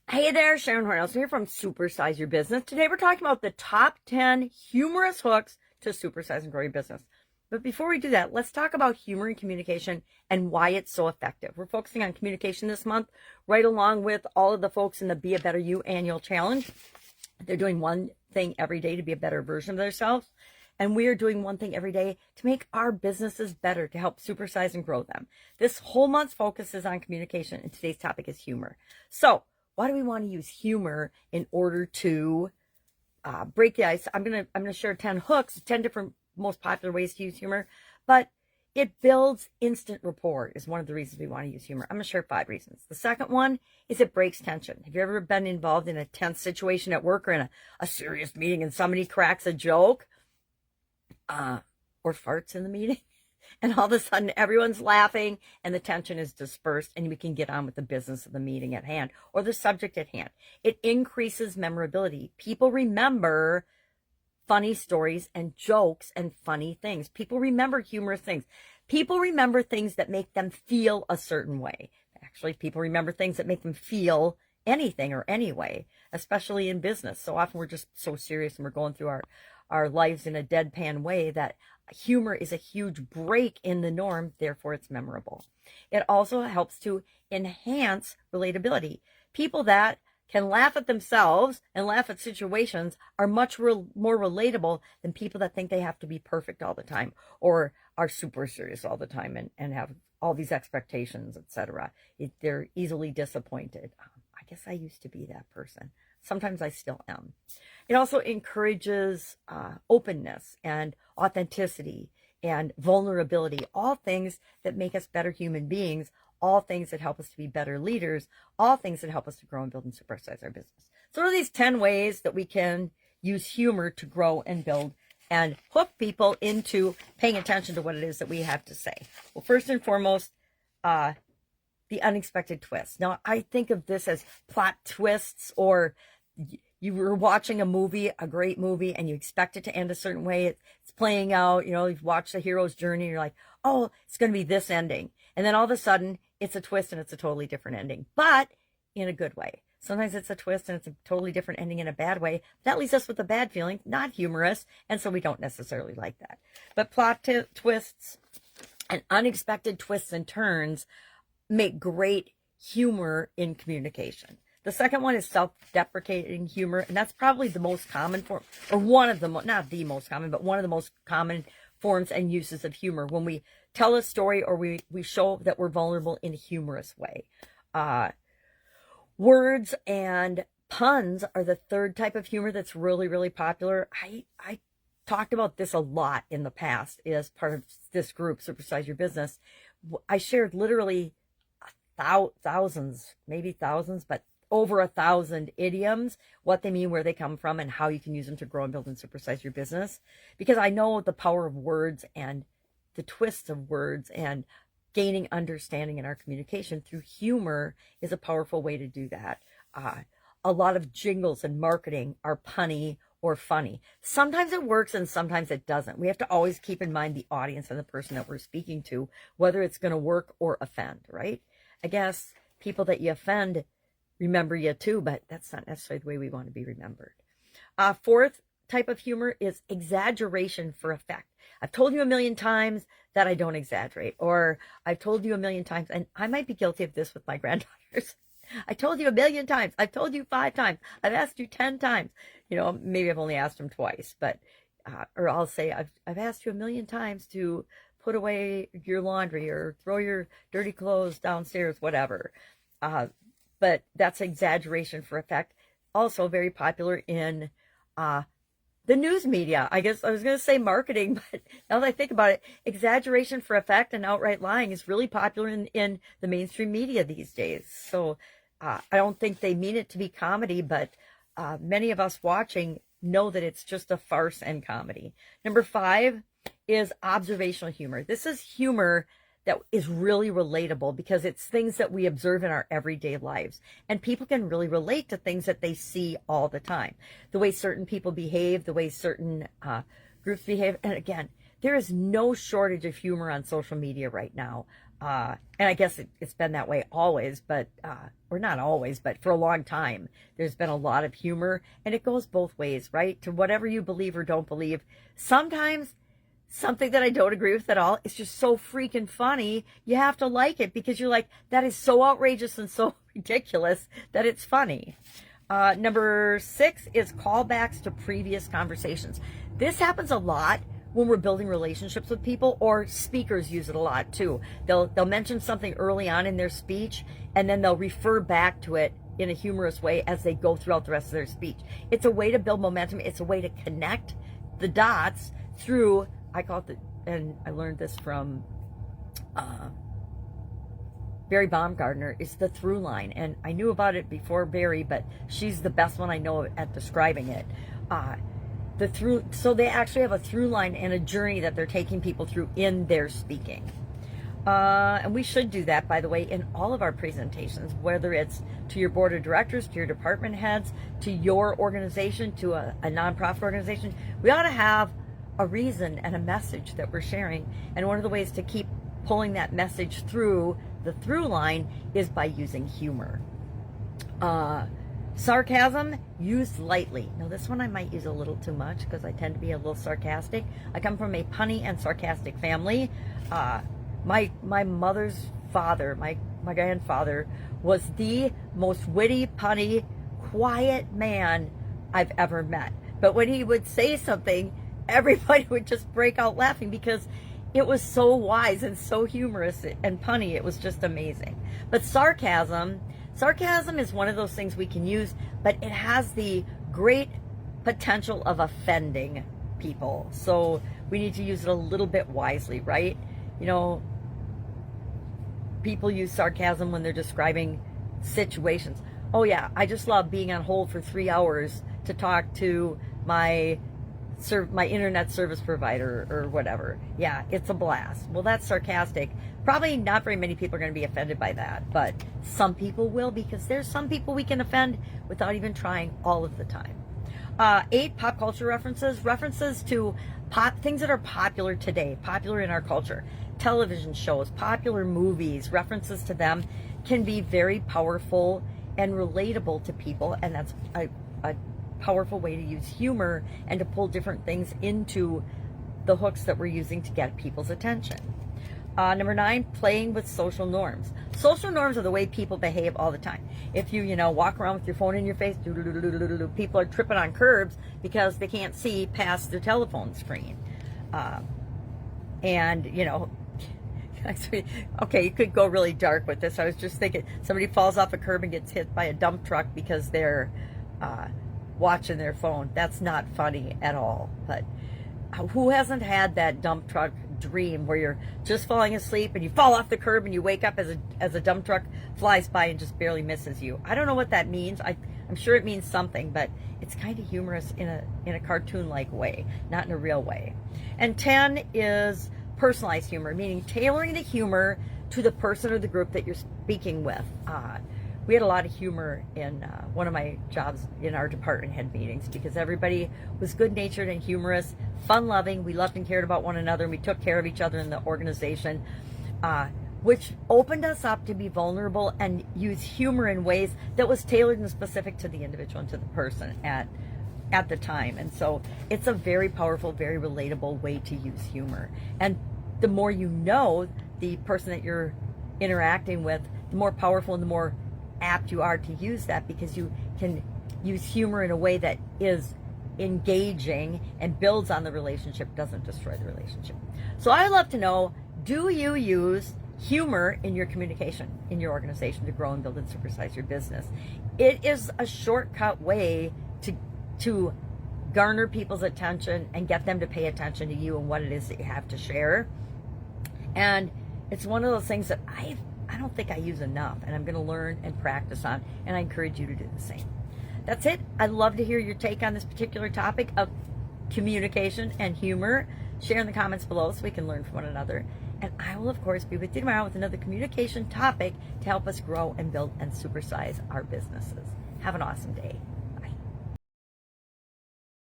Hey there, Sharon Horne-Ellstrom here from Supersize Your Business. Today we're talking about the top 10 humorous hooks to supersize and grow your business. But before we do that, let's talk about humor and communication and why it's so effective. We're focusing on communication this month, right along with all of the folks in the Be a Better You annual challenge. They're doing one thing every day to be a better version of themselves. And we are doing one thing every day to make our businesses better, to help supersize and grow them. This whole month's focus is on communication, and today's topic is humor. So, why do we want to use humor in order to break the ice? I'm gonna share 10 hooks, 10 different most popular ways to use humor, but it builds instant rapport is one of the reasons we want to use humor. I'm gonna share 5 reasons. The second one is it breaks tension. Have you ever been involved in a tense situation at work or in a serious meeting and somebody cracks a joke or farts in the meeting? And all of a sudden, everyone's laughing and the tension is dispersed, and we can get on with the business of the meeting at hand or the subject at hand. It increases memorability. People remember funny stories and jokes and funny things. People remember humorous things. People remember things that make them feel a certain way. Actually, people remember things that make them feel anything or any way, especially in business. So often we're just so serious and we're going through our lives in a deadpan way that humor is a huge break in the norm, therefore it's memorable. It also helps to enhance relatability. People that can laugh at themselves and laugh at situations are much more relatable than people that think they have to be perfect all the time or are super serious all the time and have all these expectations, etc. They're easily disappointed. I guess I used to be that person. Sometimes I still am. It also encourages openness and authenticity and vulnerability, all things that make us better human beings, all things that help us to be better leaders, all things that help us to grow and build and supersize our business. So what are these 10 ways that we can use humor to grow and build and hook people into paying attention to what it is that we have to say? Well, first and foremost, the unexpected twist. Now, I think of this as plot twists, or you were watching a movie, a great movie, and you expect it to end a certain way. It's playing out, you've watched the hero's journey, and you're like, oh, it's going to be this ending. And then all of a sudden, it's a twist and it's a totally different ending, but in a good way. Sometimes it's a twist and it's a totally different ending in a bad way. That leaves us with a bad feeling, not humorous, and so we don't necessarily like that. But plot twists and unexpected twists and turns make great humor in communication. The second one is self-deprecating humor, and that's probably the most common form, or one of the, not the most common, but one of the most common forms and uses of humor when we tell a story or we show that we're vulnerable in a humorous way. Words and puns are the third type of humor that's really, really popular. I talked about this a lot in the past as part of this group, Supersize Your Business. I shared literally thousands, maybe thousands, but over 1,000 idioms, what they mean, where they come from, and how you can use them to grow and build and supersize your business. Because I know the power of words and the twists of words and gaining understanding in our communication through humor is a powerful way to do that. A lot of jingles and marketing are punny or funny. Sometimes it works and sometimes it doesn't. We have to always keep in mind the audience and the person that we're speaking to, whether it's going to work or offend, right? I guess people that you offend remember you too, but that's not necessarily the way we want to be remembered. Fourth type of humor is exaggeration for effect. I've told you a million times that I don't exaggerate, or I've told you a million times, and I might be guilty of this with my granddaughters. I told you a million times. I've told you 5 times. I've asked you 10 times. Maybe I've only asked them twice, but or I'll say I've asked you a million times to put away your laundry or throw your dirty clothes downstairs, whatever. But that's exaggeration for effect. Also very popular in the news media. I guess I was going to say marketing, but now that I think about it, exaggeration for effect and outright lying is really popular in the mainstream media these days. So I don't think they mean it to be comedy, but many of us watching know that it's just a farce and comedy. Number 5 is observational humor. This is humor that is really relatable because it's things that we observe in our everyday lives. And people can really relate to things that they see all the time. The way certain people behave, the way certain groups behave. And again, there is no shortage of humor on social media right now. And I guess it's been that way always, but, or not always, but for a long time, there's been a lot of humor, and it goes both ways, right? To whatever you believe or don't believe. Sometimes something that I don't agree with at all is just so freaking funny. You have to like it because you're like, that is so outrageous and so ridiculous that it's funny. Number 6 is callbacks to previous conversations. This happens a lot when we're building relationships with people, or speakers use it a lot too. They'll mention something early on in their speech, and then they'll refer back to it in a humorous way as they go throughout the rest of their speech. It's a way to build momentum. It's a way to connect the dots through, I call it and I learned this from Barry Baumgartner, is the through line. And I knew about it before Barry, but she's the best one I know at describing it. So they actually have a through line and a journey that they're taking people through in their speaking. And we should do that, by the way, in all of our presentations, whether it's to your board of directors, to your department heads, to your organization, to a nonprofit organization. We ought to have a reason and a message that we're sharing. And one of the ways to keep pulling that message through the through line is by using humor. Sarcasm, used lightly. Now this one I might use a little too much because I tend to be a little sarcastic. I come from a punny and sarcastic family. My mother's father, my grandfather, was the most witty, punny, quiet man I've ever met. But when he would say something, everybody would just break out laughing because it was so wise and so humorous and punny. It was just amazing. But sarcasm is one of those things we can use, but it has the great potential of offending people. So we need to use it a little bit wisely, right? You know, people use sarcasm when they're describing situations. Oh yeah, I just love being on hold for 3 hours to talk to my internet service provider or whatever. Yeah, it's a blast. Well, that's sarcastic. Probably not very many people are going to be offended by that, but some people will, because there's some people we can offend without even trying all of the time. 8, pop culture references to things that are popular today, popular in our culture. Television shows, popular movies, references to them can be very powerful and relatable to people, and that's a powerful way to use humor and to pull different things into the hooks that we're using to get people's attention. Number 9, playing with social norms. Social norms are the way people behave all the time. If you walk around with your phone in your face, people are tripping on curbs because they can't see past their telephone screen. Okay, you could go really dark with this. I was just thinking, somebody falls off a curb and gets hit by a dump truck because they're watching their phone. That's not funny at all. But who hasn't had that dump truck dream where you're just falling asleep and you fall off the curb and you wake up as a dump truck flies by and just barely misses you? I don't know what that means. I'm sure it means something, but it's kind of humorous in a cartoon-like way, not in a real way. And 10 is personalized humor, meaning tailoring the humor to the person or the group that you're speaking with. We had a lot of humor in one of my jobs in our department head meetings because everybody was good-natured and humorous, fun-loving. We loved and cared about one another, and we took care of each other in the organization, which opened us up to be vulnerable and use humor in ways that was tailored and specific to the individual and to the person at the time. And so it's a very powerful, very relatable way to use humor. And the more you know the person that you're interacting with, the more powerful and the more apt you are to use that, because you can use humor in a way that is engaging and builds on the relationship, doesn't destroy the relationship. So I love to know, do you use humor in your communication, in your organization, to grow and build and supersize your business? It is a shortcut way to garner people's attention and get them to pay attention to you and what it is that you have to share. And it's one of those things that I don't think I use enough, and I'm going to learn and practice on, and I encourage you to do the same. That's it. I'd love to hear your take on this particular topic of communication and humor. Share in the comments below so we can learn from one another. And I will, of course, be with you tomorrow with another communication topic to help us grow and build and supersize our businesses. Have an awesome day.